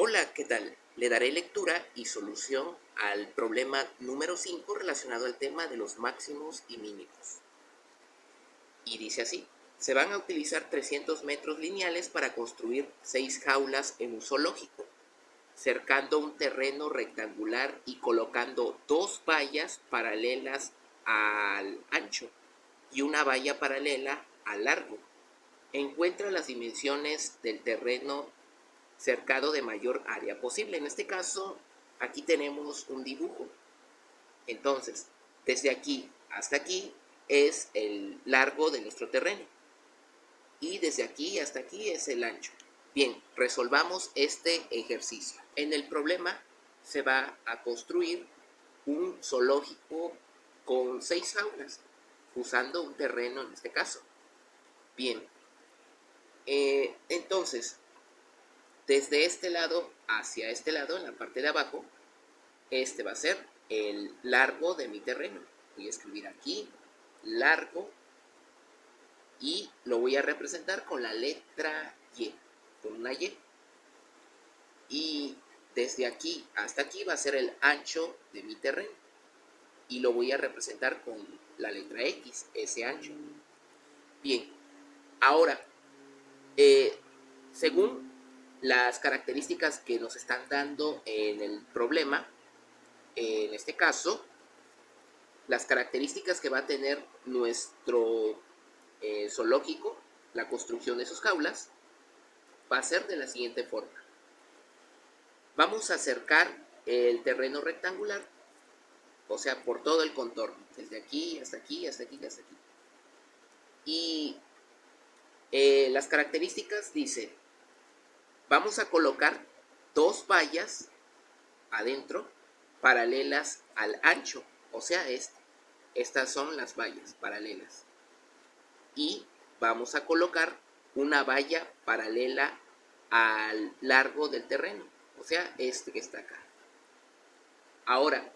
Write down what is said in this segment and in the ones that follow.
Hola, ¿qué tal? Le daré lectura y solución al problema número 5 relacionado al tema de los máximos y mínimos. Y dice así: se van a utilizar 300 metros lineales para construir 6 jaulas en un zoológico, cercando un terreno rectangular y colocando 2 vallas paralelas al ancho y una valla paralela al largo. Encuentra las dimensiones del terreno cercado de mayor área posible. En este caso, aquí tenemos un dibujo. Entonces, desde aquí hasta aquí es el largo de nuestro terreno. Y desde aquí hasta aquí es el ancho. Bien, resolvamos este ejercicio. En el problema se va a construir un zoológico con 6 jaulas, usando un terreno en este caso. Bien, entonces, desde este lado hacia este lado, en la parte de abajo, este va a ser el largo de mi terreno. Voy a escribir aquí largo y lo voy a representar con la letra Y, con una Y. Y desde aquí hasta aquí va a ser el ancho de mi terreno y lo voy a representar con la letra X, ese ancho. Bien, ahora, según las características que nos están dando en el problema, en este caso, las características que va a tener nuestro zoológico, la construcción de sus jaulas, va a ser de la siguiente forma. Vamos a acercar el terreno rectangular, o sea, por todo el contorno, desde aquí hasta aquí, hasta aquí, hasta aquí. Y las características dice, vamos a colocar 2 vallas adentro paralelas al ancho, o sea, estas son las vallas paralelas. Y vamos a colocar una valla paralela al largo del terreno, o sea, este que está acá. Ahora,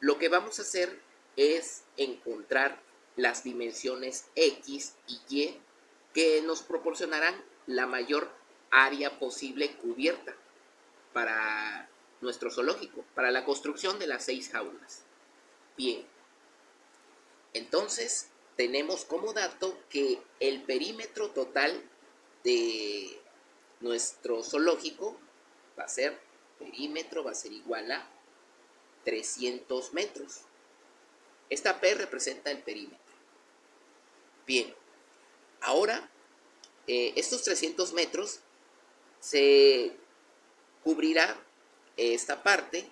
lo que vamos a hacer es encontrar las dimensiones X y Y que nos proporcionarán la mayor área posible cubierta para nuestro zoológico, para la construcción de las 6 jaulas. Bien, entonces tenemos como dato que el perímetro total de nuestro zoológico va a ser, perímetro va a ser igual a 300 metros. Esta P representa el perímetro. Bien, ahora estos 300 metros se cubrirá esta parte,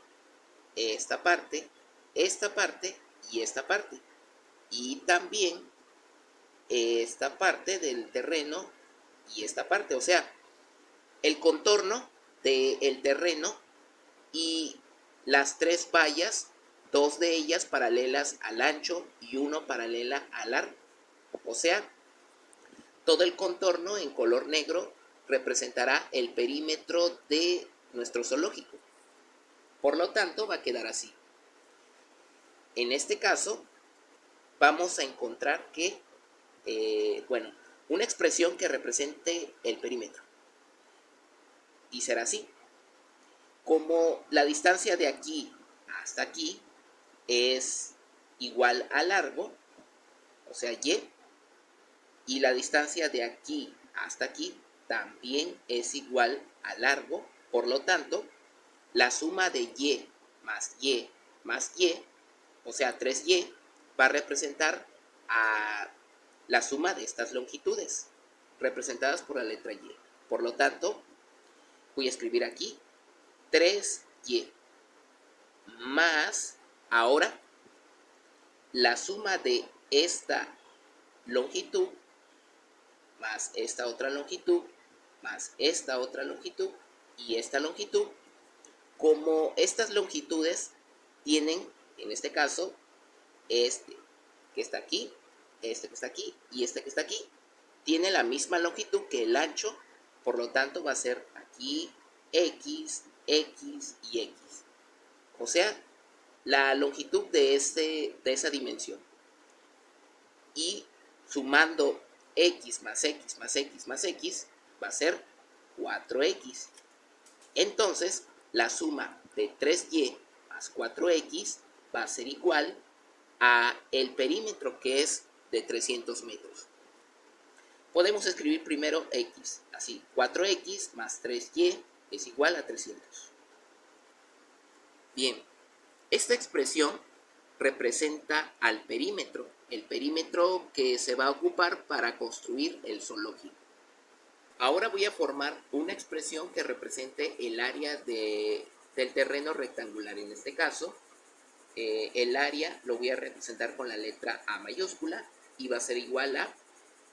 esta parte, esta parte y esta parte. Y también esta parte del terreno y esta parte, o sea, el contorno del terreno y las 3 vallas, 2 de ellas paralelas al ancho y 1 paralela al largo. O sea, todo el contorno en color negro representará el perímetro de nuestro zoológico. Por lo tanto, va a quedar así. En este caso, vamos a encontrar que, una expresión que represente el perímetro. Y será así. Como la distancia de aquí hasta aquí es igual a largo, o sea, y la distancia de aquí hasta aquí también es igual a largo, por lo tanto, la suma de Y, o sea, 3Y, va a representar a la suma de estas longitudes, representadas por la letra Y. Por lo tanto, voy a escribir aquí 3Y más, ahora, la suma de esta longitud más esta otra longitud más esta otra longitud y esta longitud. Como estas longitudes tienen, en este caso, este que está aquí, este que está aquí y este que está aquí, tiene la misma longitud que el ancho, por lo tanto va a ser aquí X, X y X. O sea, la longitud de esa dimensión. Y sumando X más X más X más X va a ser 4X. Entonces, Entonces, la suma de 3y más 4x va a ser igual a el perímetro, que es de 300 metros. Podemos escribir primero x, así, 4x más 3y es igual a 300. Bien, esta expresión representa al perímetro, el perímetro que se va a ocupar para construir el zoológico. Ahora voy a formar una expresión que represente el área del terreno rectangular. En este caso, el área lo voy a representar con la letra A mayúscula y va a ser igual a...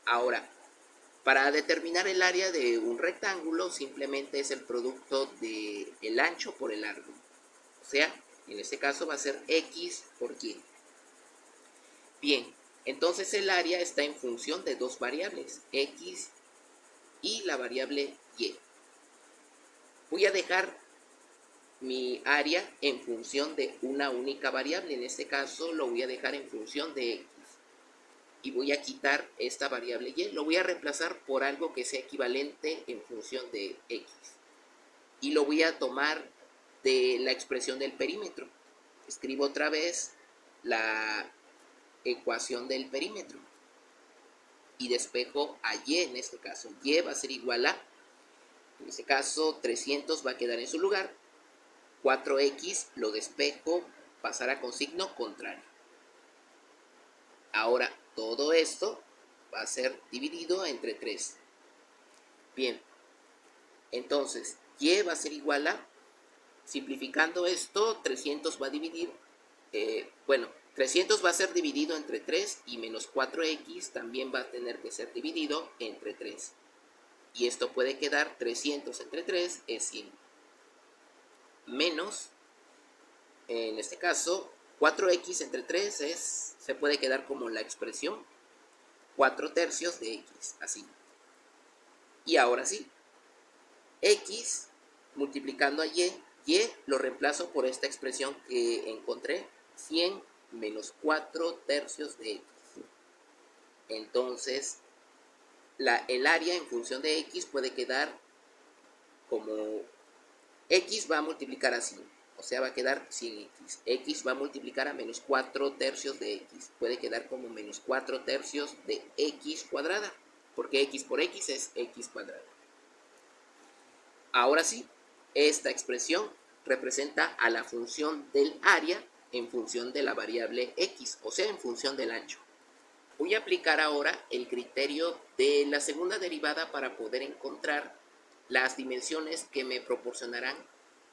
Ahora, para determinar el área de un rectángulo, simplemente es el producto del ancho por el largo. O sea, en este caso va a ser X por Y. Bien, entonces el área está en función de dos variables, X y la variable Y. Voy a dejar mi área en función de una única variable. En este caso lo voy a dejar en función de X. Y voy a quitar esta variable Y. Lo voy a reemplazar por algo que sea equivalente en función de X. Y lo voy a tomar de la expresión del perímetro. Escribo otra vez la ecuación del perímetro. Y despejo a Y en este caso. Y va a ser igual a, en este caso 300 va a quedar en su lugar. 4x lo despejo, pasará con signo contrario. Ahora todo esto va a ser dividido entre 3. Bien, entonces y va a ser igual a, simplificando esto, 300 va a dividir, 300 va a ser dividido entre 3 y menos 4x también va a tener que ser dividido entre 3. Y esto puede quedar 300 entre 3 es 100. Menos, en este caso, 4x entre 3 se puede quedar como la expresión 4 tercios de x, así. Y ahora sí, x multiplicando a y lo reemplazo por esta expresión que encontré, 100 menos 4 tercios de x. Entonces, el área en función de x puede quedar como x va a multiplicar a 100, o sea, va a quedar 100x. X va a multiplicar a menos 4 tercios de x, puede quedar como menos 4 tercios de x cuadrada, porque x por x es x cuadrada. Ahora sí, esta expresión representa a la función del área en función de la variable x, o sea, en función del ancho. Voy a aplicar ahora el criterio de la segunda derivada para poder encontrar las dimensiones que me proporcionarán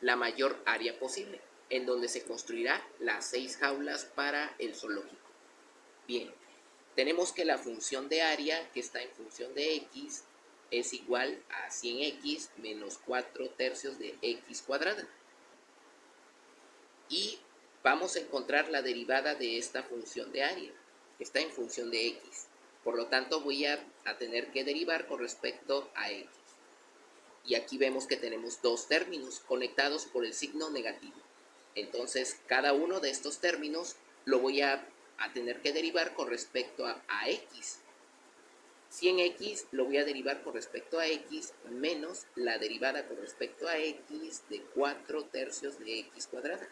la mayor área posible, en donde se construirá las 6 jaulas para el zoológico. Bien, tenemos que la función de área, que está en función de x, es igual a 100x menos 4 tercios de x cuadrada. Y vamos a encontrar la derivada de esta función de área, que está en función de x. Por lo tanto, voy a tener que derivar con respecto a x. Y aquí vemos que tenemos dos términos conectados por el signo negativo. Entonces, cada uno de estos términos lo voy a tener que derivar con respecto a x. 100x lo voy a derivar con respecto a x menos la derivada con respecto a x de 4 tercios de x cuadrada.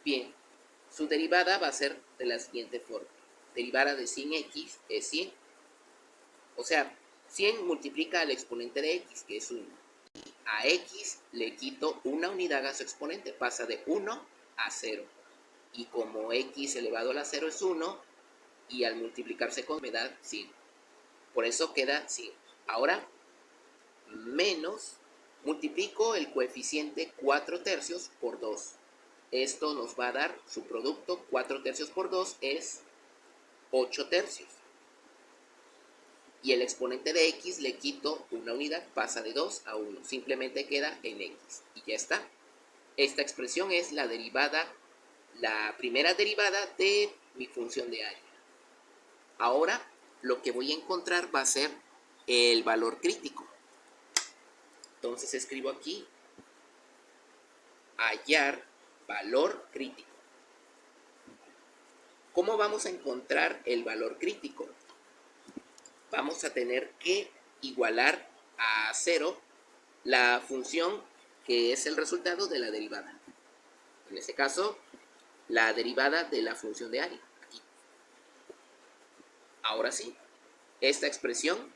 Bien, su derivada va a ser de la siguiente forma. Derivada de 100x es 100. O sea, 100 multiplica al exponente de x, que es 1. A x le quito una unidad a su exponente, pasa de 1 a 0. Y como x elevado a la 0 es 1, y al multiplicarse con me da 100. Por eso queda 100. Ahora, menos, multiplico el coeficiente 4 tercios por 2. Esto nos va a dar su producto, 4 tercios por 2 es 8 tercios. Y el exponente de x le quito una unidad, pasa de 2 a 1. Simplemente queda en x. Y ya está. Esta expresión es la derivada, la primera derivada de mi función de área. Ahora lo que voy a encontrar va a ser el valor crítico. Entonces escribo aquí, hallar valor crítico. ¿Cómo vamos a encontrar el valor crítico? Vamos a tener que igualar a 0 la función que es el resultado de la derivada. En este caso, la derivada de la función de área. Aquí. Ahora sí, esta expresión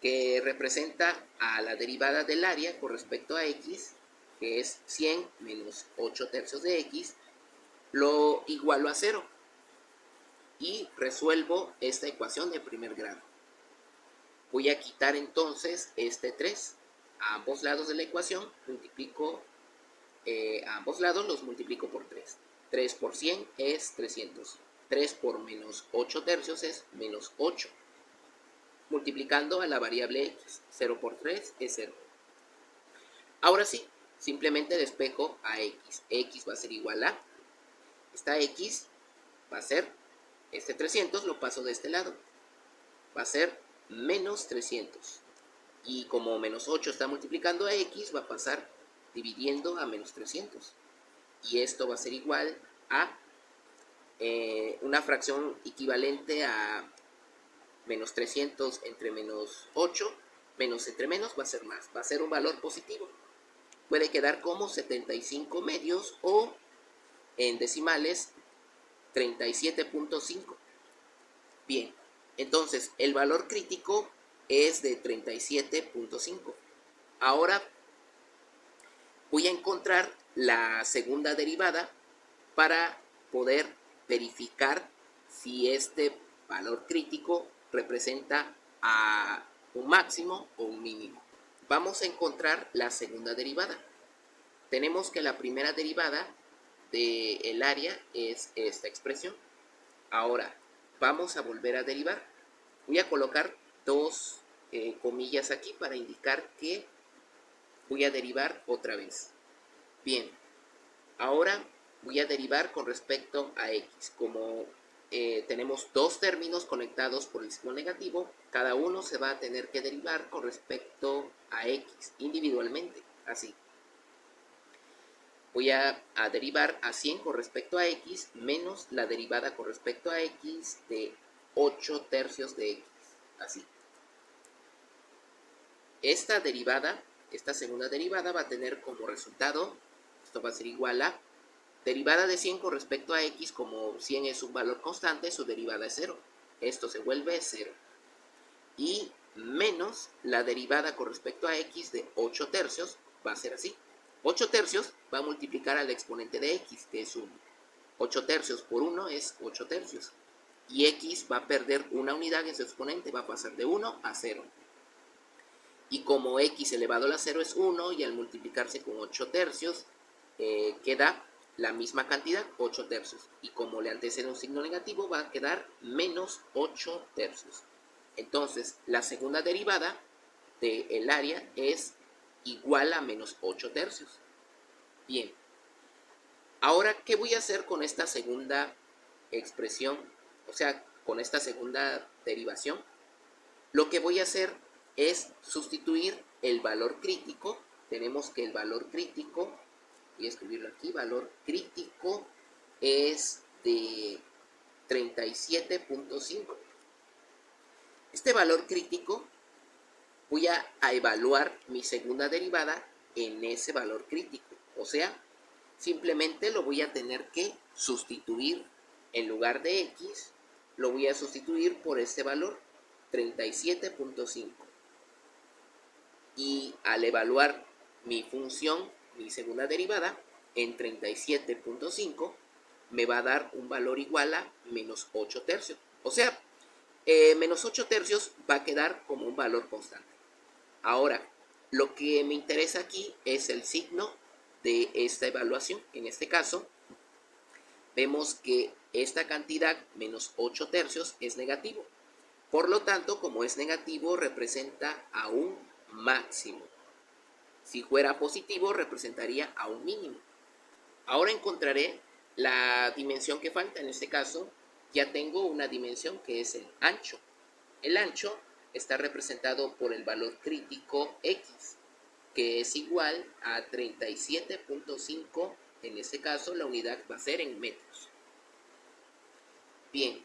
que representa a la derivada del área con respecto a x, que es 100 menos 8 tercios de x, lo igualo a 0 y resuelvo esta ecuación de primer grado. Voy a quitar entonces este 3 a ambos lados de la ecuación, multiplico a ambos lados, los multiplico por 3. 3 por 100 es 300. 3 por menos 8 tercios es menos 8. Multiplicando a la variable x. 0 por 3 es 0. Ahora sí, simplemente despejo a x. X va a ser igual a, esta x va a ser, este 300 lo paso de este lado. Va a ser menos 300. Y como menos 8 está multiplicando a x, va a pasar dividiendo a menos 300. Y esto va a ser igual a una fracción equivalente a menos 300 entre menos 8, menos entre menos va a ser más, va a ser un valor positivo. Puede quedar como 75 medios o en decimales 37.5. Bien, entonces el valor crítico es de 37.5. Ahora voy a encontrar la segunda derivada para poder verificar si este valor crítico representa a un máximo o un mínimo. Vamos a encontrar la segunda derivada. Tenemos que la primera derivada del área es esta expresión. Ahora, vamos a volver a derivar. Voy a colocar dos comillas aquí para indicar que voy a derivar otra vez. Bien, ahora voy a derivar con respecto a x. Como tenemos dos términos conectados por el signo negativo, cada uno se va a tener que derivar con respecto a x individualmente, así. Voy a derivar a 100 con respecto a x menos la derivada con respecto a x de 8 tercios de x, así. Esta derivada, esta segunda derivada va a tener como resultado, esto va a ser igual a derivada de 100 con respecto a x, como 100 es un valor constante, su derivada es 0. Esto se vuelve 0. Y menos la derivada con respecto a x de 8 tercios, va a ser así. 8 tercios va a multiplicar al exponente de x, que es 1. 8 tercios por 1 es 8 tercios. Y x va a perder una unidad en su exponente, va a pasar de 1 a 0. Y como x elevado a la 0 es 1, y al multiplicarse con 8 tercios, queda la misma cantidad, 8 tercios. Y como le antecede un signo negativo, va a quedar menos 8 tercios. Entonces, la segunda derivada del área es igual a menos 8 tercios. Bien. Ahora, ¿qué voy a hacer con esta segunda expresión? O sea, con esta segunda derivación. Lo que voy a hacer es sustituir el valor crítico. Tenemos que el valor crítico, voy a escribirlo aquí, valor crítico es de 37.5. Este valor crítico voy a evaluar mi segunda derivada en ese valor crítico. O sea, simplemente lo voy a tener que sustituir en lugar de x, lo voy a sustituir por este valor, 37.5. Y al evaluar mi función, mi segunda derivada, en 37.5, me va a dar un valor igual a menos 8 tercios. O sea, menos 8 tercios va a quedar como un valor constante. Ahora, lo que me interesa aquí es el signo de esta evaluación. En este caso, vemos que esta cantidad, menos 8 tercios, es negativo. Por lo tanto, como es negativo, representa a un máximo. Si fuera positivo, representaría a un mínimo. Ahora encontraré la dimensión que falta. En este caso, ya tengo una dimensión que es el ancho. El ancho está representado por el valor crítico x, que es igual a 37.5. En este caso, la unidad va a ser en metros. Bien,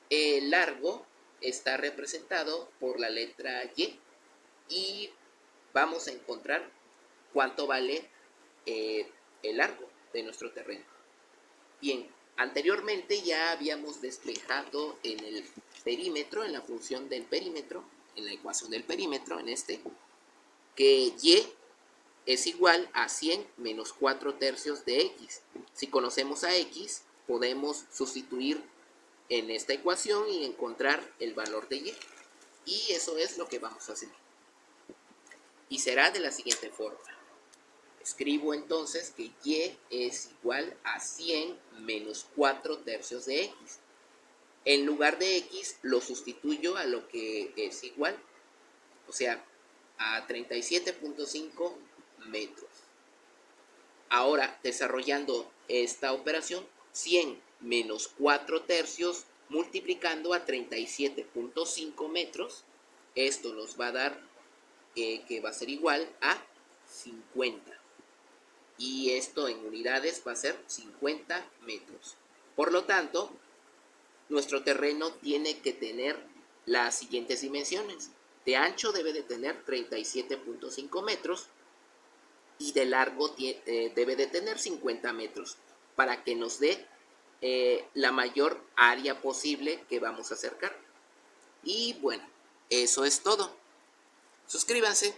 el largo está representado por la letra y vamos a encontrar cuánto vale el largo de nuestro terreno. Bien, anteriormente ya habíamos despejado en el perímetro, en la función del perímetro, en la ecuación del perímetro, que y es igual a 100 menos 4 tercios de x. Si conocemos a x, podemos sustituir en esta ecuación y encontrar el valor de y. Y eso es lo que vamos a hacer. Y será de la siguiente forma. Escribo entonces que y es igual a 100 menos 4 tercios de x. En lugar de x lo sustituyo a lo que es igual, o sea, a 37.5 metros. Ahora, desarrollando esta operación, 100 menos 4 tercios multiplicando a 37.5 metros, esto nos va a dar que va a ser igual a 50. Y esto en unidades va a ser 50 metros. Por lo tanto, nuestro terreno tiene que tener las siguientes dimensiones. De ancho debe de tener 37.5 metros y de largo debe de tener 50 metros para que nos dé la mayor área posible que vamos a acercar. Y bueno, eso es todo. Suscríbanse.